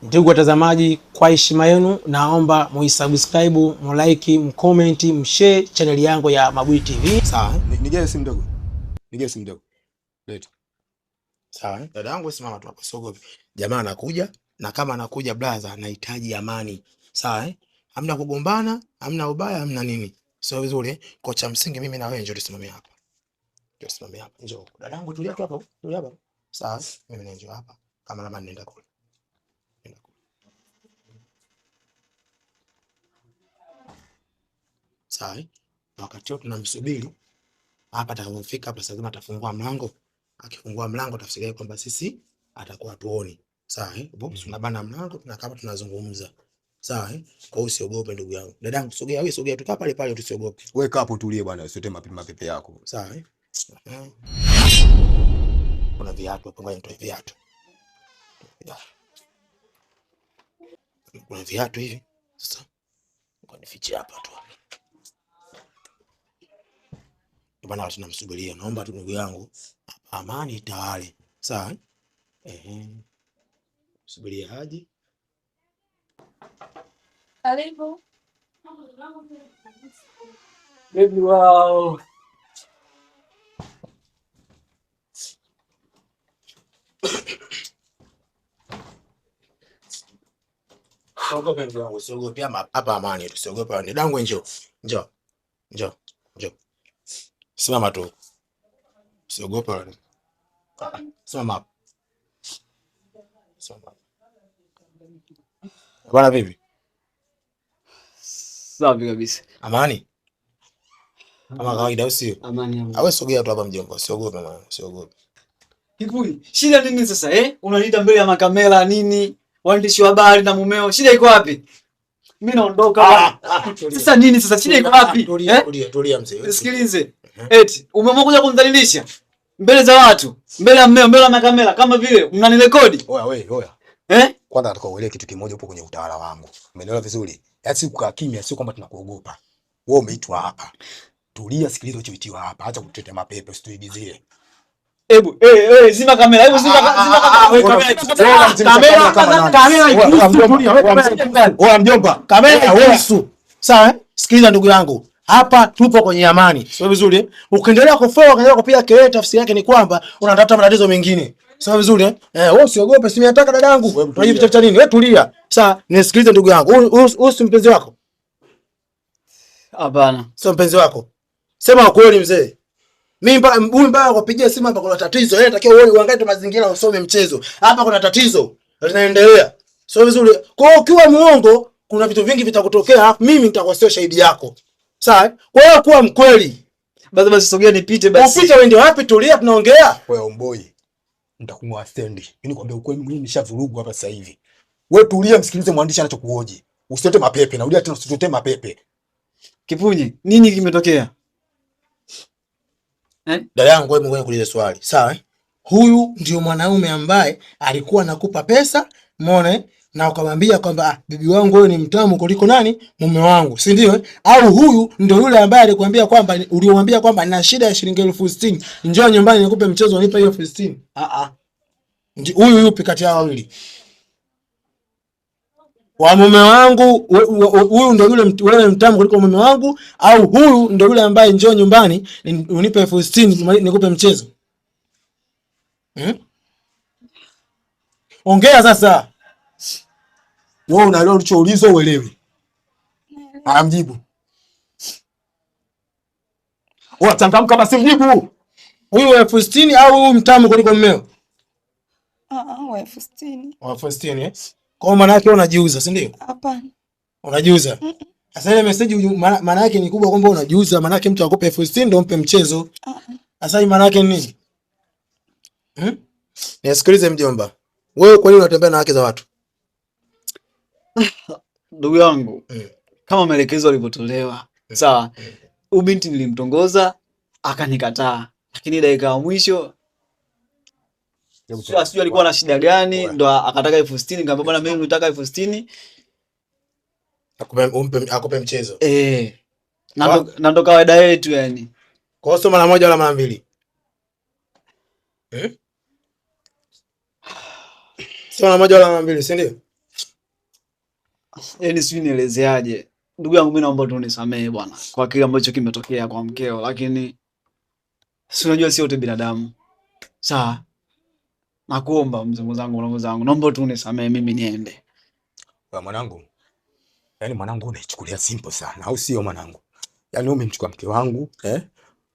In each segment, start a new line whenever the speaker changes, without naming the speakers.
Ndugu watazamaji, kwa heshima yenu naomba muisubscribe, mulike, mcomment, mshare channel yangu ya Mabui TV.
Sawa, nigee simu ndogo. Nigee simu ndogo. Leta.
Sawa, dada yangu simama tu hapo, siogopi. Jamaa anakuja na kama anakuja brother anahitaji amani. Sawa Hamna kugombana, hamna ubaya, hamna nini. Sio vizuri Kwa cha msingi mimi na wewe njoo tusimame hapa. Njoo tusimame hapa. Njoo. Dada yangu tulia hapo. Tulia hapo. Sawa, mimi na njoo hapa. Kama lama nenda kule. Sawa wakati wote tunamsubiri hapa, atakapofika hapa lazima atafungua mlango. Akifungua mlango tafsiria kwamba sisi atakuwa tuoni. Sawa tunabana mlango na kama tunazungumza. Sawa kwa hiyo usiogope ndugu yangu. Dadangu sogea, wewe sogea, tukaa pale pale, tusiogope.
Wewe kaa hapo tulie bwana, usiote mapepe yako.
Sawa kuna viatu hapo, ngoja nitoe viatu. Kuna viatu hivi sasa, ngoja nifiche hapa tu bwana, tunamsubiria. Naomba tu ndugu yangu amani itawale. Sawa subiria haji.
Karibu. Baby wow.
Siogope ndugu yangu, siogope hapa amani, tusiogope. Dadangu njoo. Njoo. Njoo. Njoo. Simama tu. Siogope wewe. Simama hapo. Simama. Bwana vipi?
Safi kabisa.
Amani? Kama kawaida usio?
Amani.
Awe sogea tu hapa mjomba, usiogope mwana, usiogope.
Kikuli, shida nini sasa Unaniita mbele ya makamera nini? Waandishi wa habari na mumeo. Shida iko wapi? Mimi naondoka. Sasa nini sasa? Shida iko wapi?
Tulia mzee.
Sikilize. Eti umeamua kuja kunidhalilisha mbele za watu, mbele ya mmeo, mbele ya makamera kama vile mnanirekodi.
Oya. Kwanza nataka uelewe kitu kimoja, upo kwenye utawala wangu. Umeelewa vizuri? Yaani si kukaa kimya, sio kwamba tunakuogopa. Wewe umeitwa hapa. Tulia, sikiliza ulichoitiwa hapa. Acha kutetea mapepe, usituigizie.
Hebu zima kamera. Hebu zima
kamera. Oya mjomba, kamera haihusu. Sawa Sikiliza ndugu yangu. Hapa tupo kwenye amani. Sio vizuri Ukiendelea kufoa, ukiendelea kupiga kelele, tafsiri yake ni kwamba unatafuta matatizo mengine. Sio vizuri wewe usiogope, si nataka dadangu. Unajitafuta nini? Wewe tulia. Sawa, nisikilize ndugu yangu. Huyu si mpenzi wako?
Hapana.
Sio mpenzi wako. Sema ukweli mzee. Mimi huyu mbaya kupigia simu hapa kuna tatizo. Yeye anatakiwa uangalie tu mazingira, usome mchezo. Hapa kuna tatizo linaendelea. Sio vizuri. Kwa hiyo ukiwa muongo, kuna vitu vingi vitakutokea, mimi nitakuwa sio shahidi yako. Sawa? Kwa hiyo kuwa mkweli.
Basi sogea nipite basi.
Upite uende wapi? Tulia tunaongea.
Wewe omboi. Nitakung'oa stendi. Mimi nikwambia ukweli, mimi nishavurugu hapa sasa hivi. Wewe tulia, msikilize mwandishi anachokuhoji. Usiote mapepe, narudia tena usiote mapepe.
Kipunye, nini kimetokea?
Dada yangu wewe ngoja nikuulize swali. Sawa Huyu ndio mwanaume ambaye alikuwa anakupa pesa, umeona na ukamwambia kwamba bibi wangu wewe ni mtamu kuliko nani? Mume wangu, si ndio Au huyu ndio yule ambaye alikwambia kwamba uliomwambia kwamba nina shida ya shilingi 60,000, njoo nyumbani nikupe mchezo unipe hiyo 60,000? Huyu yupi kati yao wawili? Wa mume wangu huyu ndio yule wewe mtamu kuliko mume wangu, au huyu ndio yule ambaye njoo nyumbani unipe 60,000 nikupe mchezo? Ongea sasa.
Wewe unaelewa ulichoulizwa uelewi? Mjibu. Changamka kama si mjibu.
Huyu 60,000 au huyu mtamu kuliko mmeo?
Wa 60,000.
Wa 60,000 Kwa maana yake unajiuza, si ndio?
Hapana.
Unajiuza? Sasa ile message maana yake ni kubwa kwamba unajiuza, maana yake mtu akupe 60,000 ndio mpe mchezo. Sasa hii maana yake ni nini? Nisikilize mjomba. Wewe kwa nini unatembea na wake za watu?
Ndugu yangu, kama maelekezo yalivyotolewa, sawa. Huyu binti nilimtongoza, akanikataa. Lakini dakika ya mwisho sio alikuwa na shida gani, ndo akataka 60,000. Nikamwambia bwana, mimi nataka 60,000.
Akupe mchezo.
Na ndo kawaida yetu yani.
Kwa hiyo sio mara moja wala mara mbili. Sio mara moja wala mara mbili, si ndio?
Yaani sijui nielezeaje. Ndugu yangu mimi naomba tu unisamehe bwana kwa kile ambacho kimetokea kwa mkeo, lakini si unajua si wote binadamu. Sawa. Nakuomba mzee zangu, naomba tu unisamehe mimi niende.
Kwa mwanangu. Yaani mwanangu unaichukulia simple sana, au sio mwanangu? Yaani umemchukua mke wangu,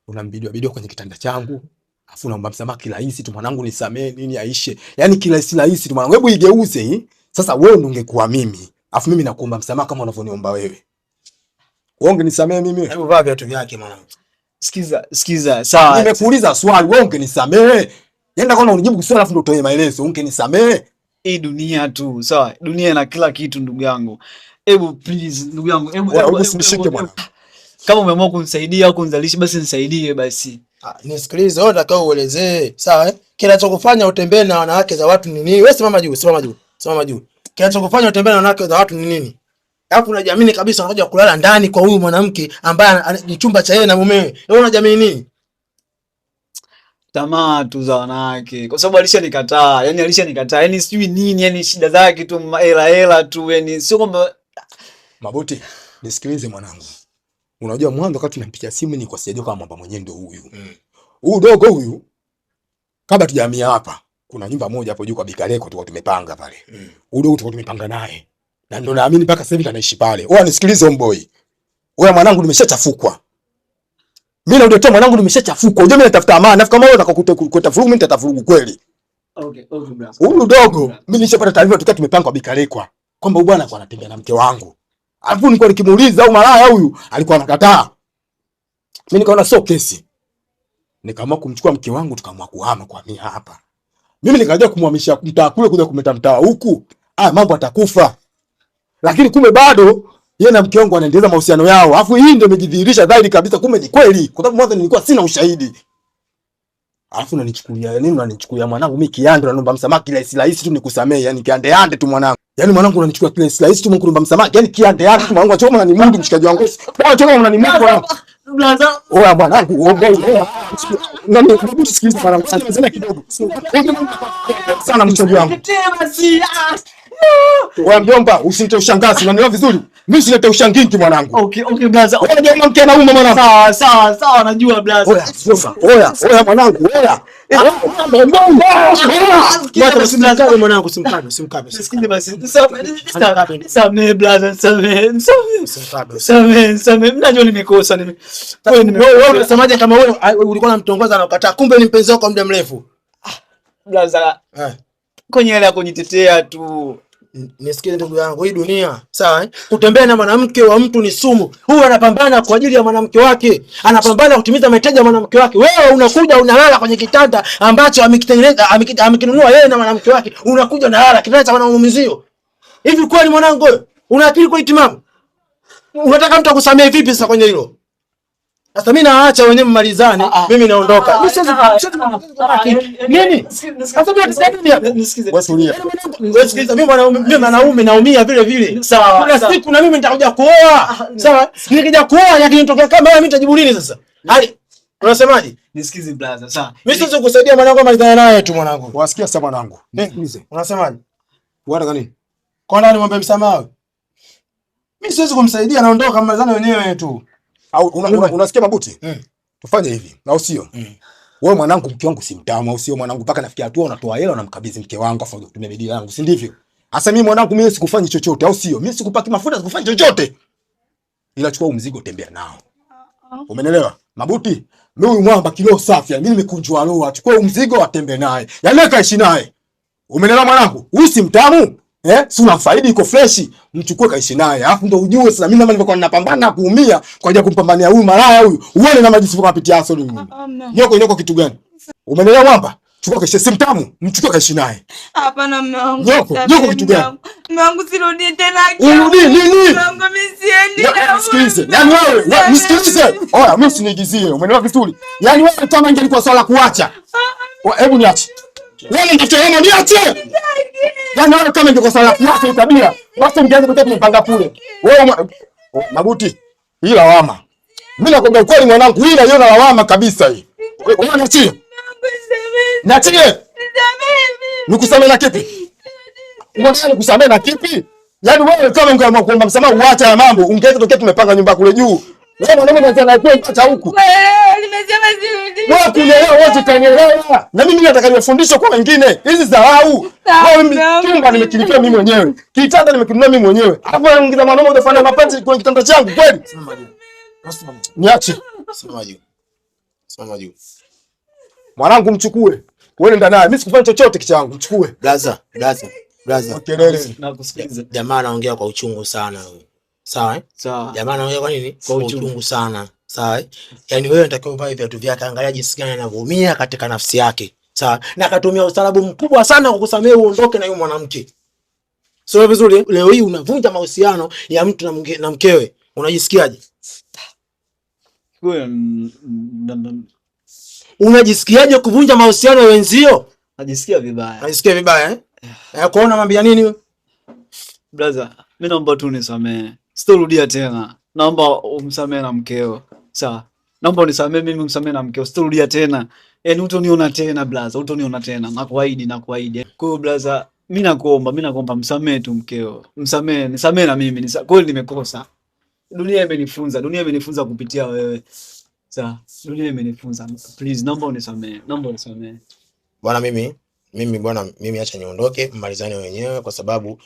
unambidiwa kwenye kitanda changu. Afu naomba msamaha kirahisi tu mwanangu, nisamee nini aishe. Yaani kirahisi tu mwanangu. Hebu igeuze hii. Sasa wewe ndio ungekuwa mimi. Afu mimi nakuomba msamaha kama unavyoniomba wewe. Wewe ungenisamee mimi.
Hebu vaa viatu vyake mwanangu.
Sikiza. Sawa.
Nimekuuliza swali, wewe ungenisamee. Yenda kama unijibu swali afu ndio utoe maelezo. Ungenisamee.
Hii dunia tu, sawa? Dunia ina kila kitu ndugu yangu. Hebu please ndugu yangu, hebu
usinishike bwana.
Kama umeamua kunisaidia au kunizalisha basi nisaidie basi.
Nisikilize, wewe unataka uelezee, sawa? Kinachokufanya utembee na wanawake za watu ni nini? Wewe simama juu. Kinachokufanya utembee na wanawake za watu ni nini? Alafu unajiamini kabisa unakuja kulala ndani kwa huyu mwanamke ambaye ni chumba cha yeye na mumewe. Wewe unajiamini nini?
Tamaa tu za wanawake. Kwa sababu alishanikataa. Yaani sijui nini, yani shida zake tu hela tu, yani sio kwamba
Mabuti, nisikilize mwanangu. Unajua mwanzo wakati tunampigia simu ni kwa sijajua kama mwamba mwenyewe ndio huyu. Huyu dogo huyu kabla tujahamia hapa, kuna nyumba moja hapo juu kwa Bikareko tulikuwa tumepanga pale. Huyu dogo tulikuwa tumepanga naye. Na ndio naamini mpaka sasa hivi anaishi pale. Wewe nisikilize mboi. Wewe mwanangu nimeshachafukwa. Mimi na ndio mwanangu nimeshachafukwa. Unajua mimi natafuta amani. Nafikiri kama wewe unataka furugu mimi nitatafurugu kweli.
Okay, bro.
Huyu dogo mimi nilishapata taarifa tukiwa tumepanga kwa Bikareko kwamba huyu bwana alikuwa anatembea na mke wangu. Alafu nilikuwa nikimuuliza au malaya huyu alikuwa anakataa. Mimi nikaona sio kesi. Nikaamua kumchukua mke wangu tukaamua kuhama kwa mimi hapa. Mimi nikaja kumhamisha mtaa kule kuja kumeta mtaa huku. Mambo atakufa. Lakini kumbe bado yeye na mke wangu wanaendeleza mahusiano yao. Alafu hii ndio imejidhihirisha dhahiri kabisa kumbe ni kweli. Kwa sababu mwanzo nilikuwa sina ushahidi. Alafu unanichukulia mwanangu mimi kiando na naomba msamaha kirahisi tu nikusamee. Yaani kiande tu mwanangu. Yaani mwanangu unanichukua kirahisi tu naomba msamaha. Yaani kiande tu mwanangu achoma na ni Mungu mshikaji wangu. Bwana choma na ni Mungu wangu.
Blaza.
Oya mwanangu ongea. Nani hebu tusikilize mwanangu. Sana kidogo. Sana mshikaji wangu. Wewe mjomba usinite ushangazi unanielewa vizuri? Mimi silete ushangingi mwanangu.
Okay blaza.
Wewe ndio mke na ume mwanangu.
Sawa najua blaza.
Oya mwanangu, oya.
Mwanangu mwanangu simkabe.
Sikize basi. Samehe blaza, samehe. Mnajua nimekosa
wewe unasemaje kama wewe ulikuwa unamtongoza na ukataa kumbe ni mpenzi wako muda mrefu?
Blaza. Kwenye ile ya kujitetea tu.
Nisikie ndugu yangu, hii dunia, sawa kutembea na mwanamke wa mtu ni sumu. Huyu anapambana kwa ajili ya mwanamke wake, anapambana kutimiza mahitaji ya mwanamke wake. Wewe unakuja unalala kwenye kitanda ambacho amekitengeneza amekinunua yeye na mwanamke wake. Unakuja unalala kitanda cha mwanamuumizio. Hivi kweli mwanangu wewe? Una akili kwa itimamu? Unataka mtu akusamee vipi sasa kwenye hilo? Sasa mimi naacha wenyewe mmalizane, mimi naondoka. Nini? Sasa nisikize. Wewe sikiliza, mimi mwanaume naumia vile vile. Sawa. Kuna siku na mimi nitakuja kuoa. Sawa? Nikija kuoa yakinitokea kama mimi nitajibu nini sasa? Hali. Unasemaje?
Nisikize blaza. Sawa.
Mimi siwezi kukusaidia mwanangu, malizane naye tu mwanangu.
Wasikia sasa mwanangu. Nisikilize.
Unasemaje?
Unataka nini?
Kwa nani mwombe msamaha? Mimi siwezi kumsaidia, naondoka, malizane wenyewe tu.
Au unasikia Mabuti? Tufanye hivi, au sio? Wewe mwanangu mke wangu si mtamu, au sio mwanangu, mpaka nafikia hatua unatoa hela unamkabidhi mke wangu afa kutumia bidii yangu, si ndivyo? Sasa mimi mwanangu mimi sikufanyi chochote, au sio? Mimi sikupaki mafuta, sikufanyi chochote. Ila chukua mzigo tembea nao. Umeelewa? Mabuti, mimi huyu mwamba kilo safi, mimi nimekunjwa roho, achukue mzigo atembee naye. Yaani kaishi naye. Umeelewa mwanangu? Huyu si mtamu? Si unamfaidi iko fresh, mchukue kaishi naye. Alafu ndio ujue sasa mimi kama nilikuwa ninapambana kuumia kwa ajili ya kumpambania huyu malaya huyu. Uone na majifu kwa kupitia aso nini. Nyoko kitu gani? Umeelewa mwamba? Chukua kaishi si mtamu, mchukue kaishi naye.
Hapana mume wangu.
Nyoko kitu gani?
Mume wangu sirudi tena.
Urudi nini?
Mume wangu mimi siendi.
Sikilize. Yaani wewe, nisikilize. Oya, mimi usinigizie. Umeelewa vizuri? Yaani wewe kama ingelikuwa swala kuacha. Hebu niache. Wewe ndio tena niache. Yaani wewe kama ingekuwa swala kuacha tabia. Basi mngeanza kutoka mpanga kule. Wewe Mabuti, hii lawama. Mimi nakwambia kweli mwanangu, hii naiona lawama kabisa hii. Wewe niachie. Niachie. Nikusamee na kipi? Unataka nikusamee na kipi? Yaani wewe kama ungeamua kuomba msamaha uache ya mambo, ungeweza tokea tumepanga nyumba kule juu. Wewe mwanaume unataka kwenda huku.
Nimesema sirudi.
Wewe kuelewa wote kanielewa. Na mimi nataka niwafundishe kwa wengine. Hizi dharau. Wewe chumba nimekilipia mimi mwenyewe. Kitanda nimekinunua mimi mwenyewe. Hapo unaingiza mwanaume unafanya mapenzi kwenye kitanda changu kweli? Niache.
Simama juu.
Mwanangu mchukue. Wewe nenda naye. Mimi sikufanya chochote kichangu. Mchukue.
Blaza.
Kelele.
Nakusikiliza.
Jamaa anaongea kwa uchungu sana huyo. Sawa eh?
Sawa.
Jamaa anaongea kwa nini? Kwa uchungu sana. Sawa eh? Yaani wewe unatakiwa uvae viatu vyake, angalia jinsi gani anavyoumia katika nafsi yake. Sawa? Na akatumia ustaarabu mkubwa sana kukusamehe uondoke na yule mwanamke. Sio vizuri, leo hii unavunja mahusiano ya mtu na mkewe. Unajisikiaje? Unajisikiaje kuvunja mahusiano ya wenzio?
Najisikia vibaya.
Najisikia vibaya eh? Kuona mwambia nini?
Brother, mimi naomba tu unisamehe. Sitorudia tena. Naomba umsamehe na mkeo. Sawa. Naomba unisamehe mimi umsamehe na mkeo. Sitorudia tena. Yaani utoniona tena brother, utoniona tena. Nakuahidi. Kwa hiyo brother, mimi nakuomba msamehe tu mkeo. Nisamehe na mimi. Kweli nimekosa. Dunia imenifunza kupitia wewe. Sawa. Dunia imenifunza. Please, naomba unisamehe.
Bwana mimi acha niondoke, mmalizane wenyewe kwa sababu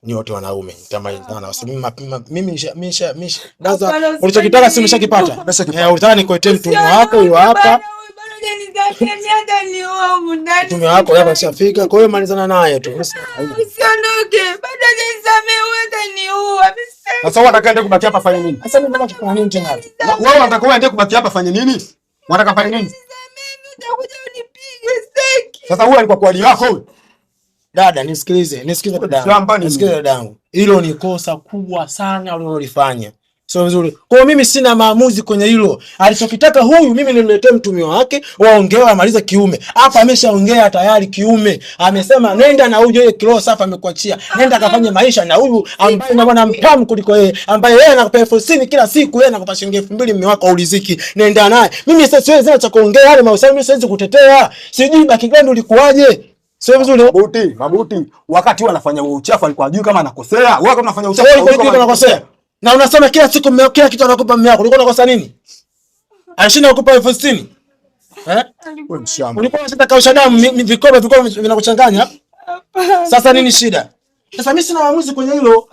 ni wote wanaume. Nitamalizana. Mimi Daza, ulichokitaka si umeshakipata. Ulitaka nikuletee mtumwa wako huyo hapa. Mtumwa wako hapa shafika, kwa hiyo malizana naye tu.
Usiondoke. Bado nisamehe wewe niua.
Sasa wewe unataka ende kubaki hapa fanye nini?
Sasa mimi nataka kufanya nini tena?
Wewe unataka uende kubaki hapa fanye nini? Unataka fanye nini?
Utakuja unipige seki.
Sasa wewe alikuwa kwa hali yako wewe.
Dada, nisikilize dadangu. Hilo ni kosa kubwa sana ulilolifanya. Sio vizuri. Kwa hiyo mimi sina maamuzi kwenye hilo. Alichokitaka huyu mimi nimletee mtumio wake, waongee amalize kiume. Hapa ameshaongea tayari kiume. Amesema nenda na huyo ile kilo safi amekuachia. Nenda akafanye maisha na huyu ambaye unaona mtamu kuliko yeye, ambaye yeye anakupa 50 kila siku, yeye anakupa shilingi 2000 mume wako uliziki. Nenda naye. Mimi sasa siwezi cha kuongea yale mahusiano, mimi siwezi kutetea. Sijui background ulikuwaje. Sio vizuri.
Mabuti. Wakati wanafanya uchafu alikuwa ajui kama anakosea. Wewe kama unafanya uchafu
alikuwa anakosea. Na unasema kila siku kila kitu anakupa mume wako. Ulikuwa unakosa nini? Alishinda kukupa 60,000.
Wewe mshamba.
Ulikuwa unataka kausha damu vikombe vinakuchanganya. Sasa nini shida? Sasa mimi sina maamuzi kwenye hilo.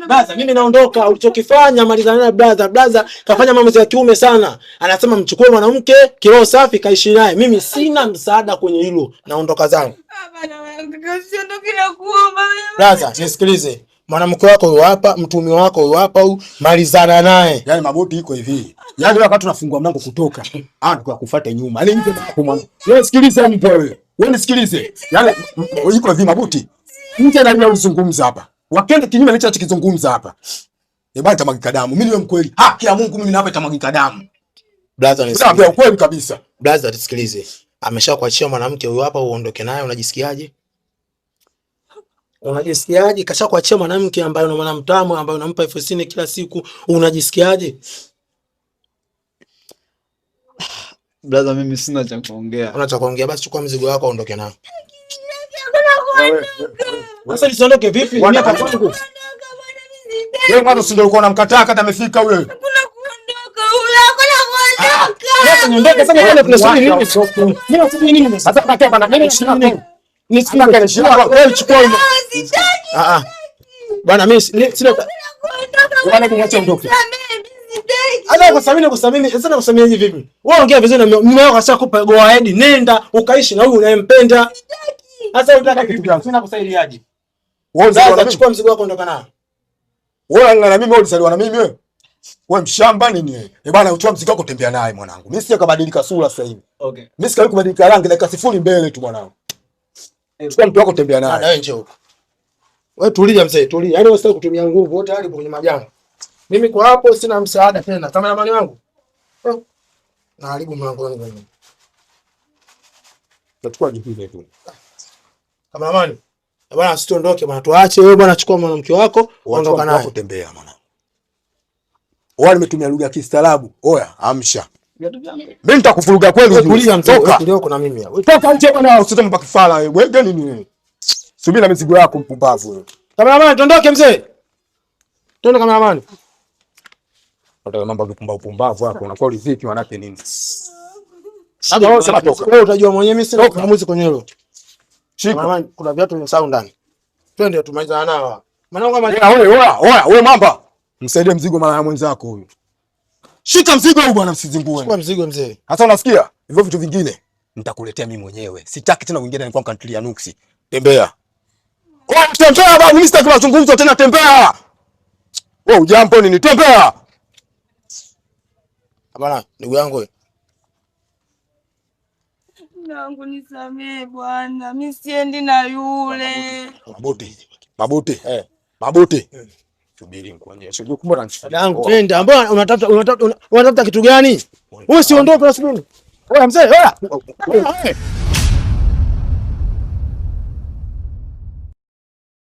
Brother, mimi naondoka. Ulichokifanya malizana na brother kafanya maamuzi ya kiume sana. Anasema mchukue mwanamke kiroho safi kaishi naye. Mimi sina msaada kwenye hilo. Naondoka zangu.
Usiondoke na kuomba.
Brother, nisikilize. Mwanamke wako huyo hapa, mtumio wako huyo hapa, malizana naye.
Yaani Mabuti iko hivi. Yaani wakati tunafungua mlango kutoka, ndio kufuata nyuma. Yaani mtu anakumwona. Wewe sikiliza mpo wewe. Wewe nisikilize. Yaani iko hivi Mabuti. Mtu anajua uzungumza hapa. Wakende kinyume na hicho kizungumza hapa. Bwana itamwagika damu. Mimi niwe mkweli. Haki ya Mungu mimi na hapa itamwagika damu.
Brother, nisikilize.
Ndio ukweli kabisa.
Brother, nisikilize. Ameshakuachia mwanamke huyo hapa uondoke naye, unajisikiaje? Unajisikiaje? Kashakuachia mwanamke ambaye una mtamu ambaye unampa 50,000 kila siku, unajisikiaje?
Brother, mimi sina cha kuongea.
Una cha kuongea, basi chukua mzigo wako uondoke nao. Sasa nisiondoke vipi? Mimi hapa kwangu.
Wewe mwanzo si ndio ulikuwa unamkataa kata amefika wewe.
Hakuna kuondoka. Hakuna kuondoka.
Sasa niondoke sasa kwenda tunasubiri nini? Mimi nasubiri nini? Sasa pakia bana mimi nini? Nisikilize kesho. Wewe chukua hiyo. Bwana mimi sina bwana kumwacha ondoke. Ana kusamini sasa nakusamini hivi vipi? Wewe ongea vizuri na mume wako ashakupa go ahead, nenda ukaishi na huyu unayempenda. Sasa unataka kitu gani? Sina kusaidiaje? Wewe sasa chukua mzigo wako ondoka nao.
Wewe na mimi ulisaliwa na mimi wewe. Wewe mshamba nini wewe? Bwana uchukua mzigo wako tembea naye mwanangu. Mimi sija kubadilika sura sasa hivi.
Okay.
Mimi sikawahi kubadilika rangi dakika 0 mbele tu mwanangu. Chukua mtu wako tembea naye.
Wewe njoo. Wewe tulia mzee, tulia. Yaani wewe sasa kutumia nguvu, wote hali kwenye majanga. Mimi kwa hapo sina msaada tena. Kama ramani wangu. Na haribu mlango wangu mimi.
Nachukua jipinde tu.
Kama ramani. Bwana usiondoke bwana, tuache wewe bwana, chukua mwanamke wako, ondoka naye.
Kutembea mwanangu. Wewe nimetumia lugha ya kistaarabu. Oya, amsha. Mimi nitakufuruga kweli ujue.
Tulia mzee, tulio kuna mimi hapa.
Toka nje bwana, usitoke mpaka kifala wewe. Wewe gani nini wewe? Subiri na mizigo yako mpumbavu wewe.
Kameraman, tuondoke mzee. Twende kameraman.
Ndio mambo ya upumbavu hapo. Unakuwa riziki manake nini?
Sasa wewe sema toka. Wewe utajua mwenyewe, mimi sina maamuzi kwenye hilo. Shika. Kuna viatu vya sound ndani. Twende tumalizane nao. Maana kama
wewe mamba. Msaidie mzigo mara ya mwenzako huyu. Shika mzigo huu bwana, msizingue.
Shika mzigo mzee.
Hata unasikia? Hivyo vitu vingine nitakuletea mimi mwenyewe. Sitaki tena wengine nilikuwa kantilia nuksi. Tembea. Wewe tembea baba, mimi sitaki mazungumzo tena, tembea. Wewe ujambo nini? Tembea.
Bwana, ndugu yangu wewe.
Nangu nisamee bwana. Mimi siendi na yule.
Mabuti. Mabuti. Subiri nikuonyeshe. Kumbe unanifuata.
Dadangu, twende. Ambao unatafuta kitu gani? Wewe si ondoke, unasubiri. Wewe mzee, wewe.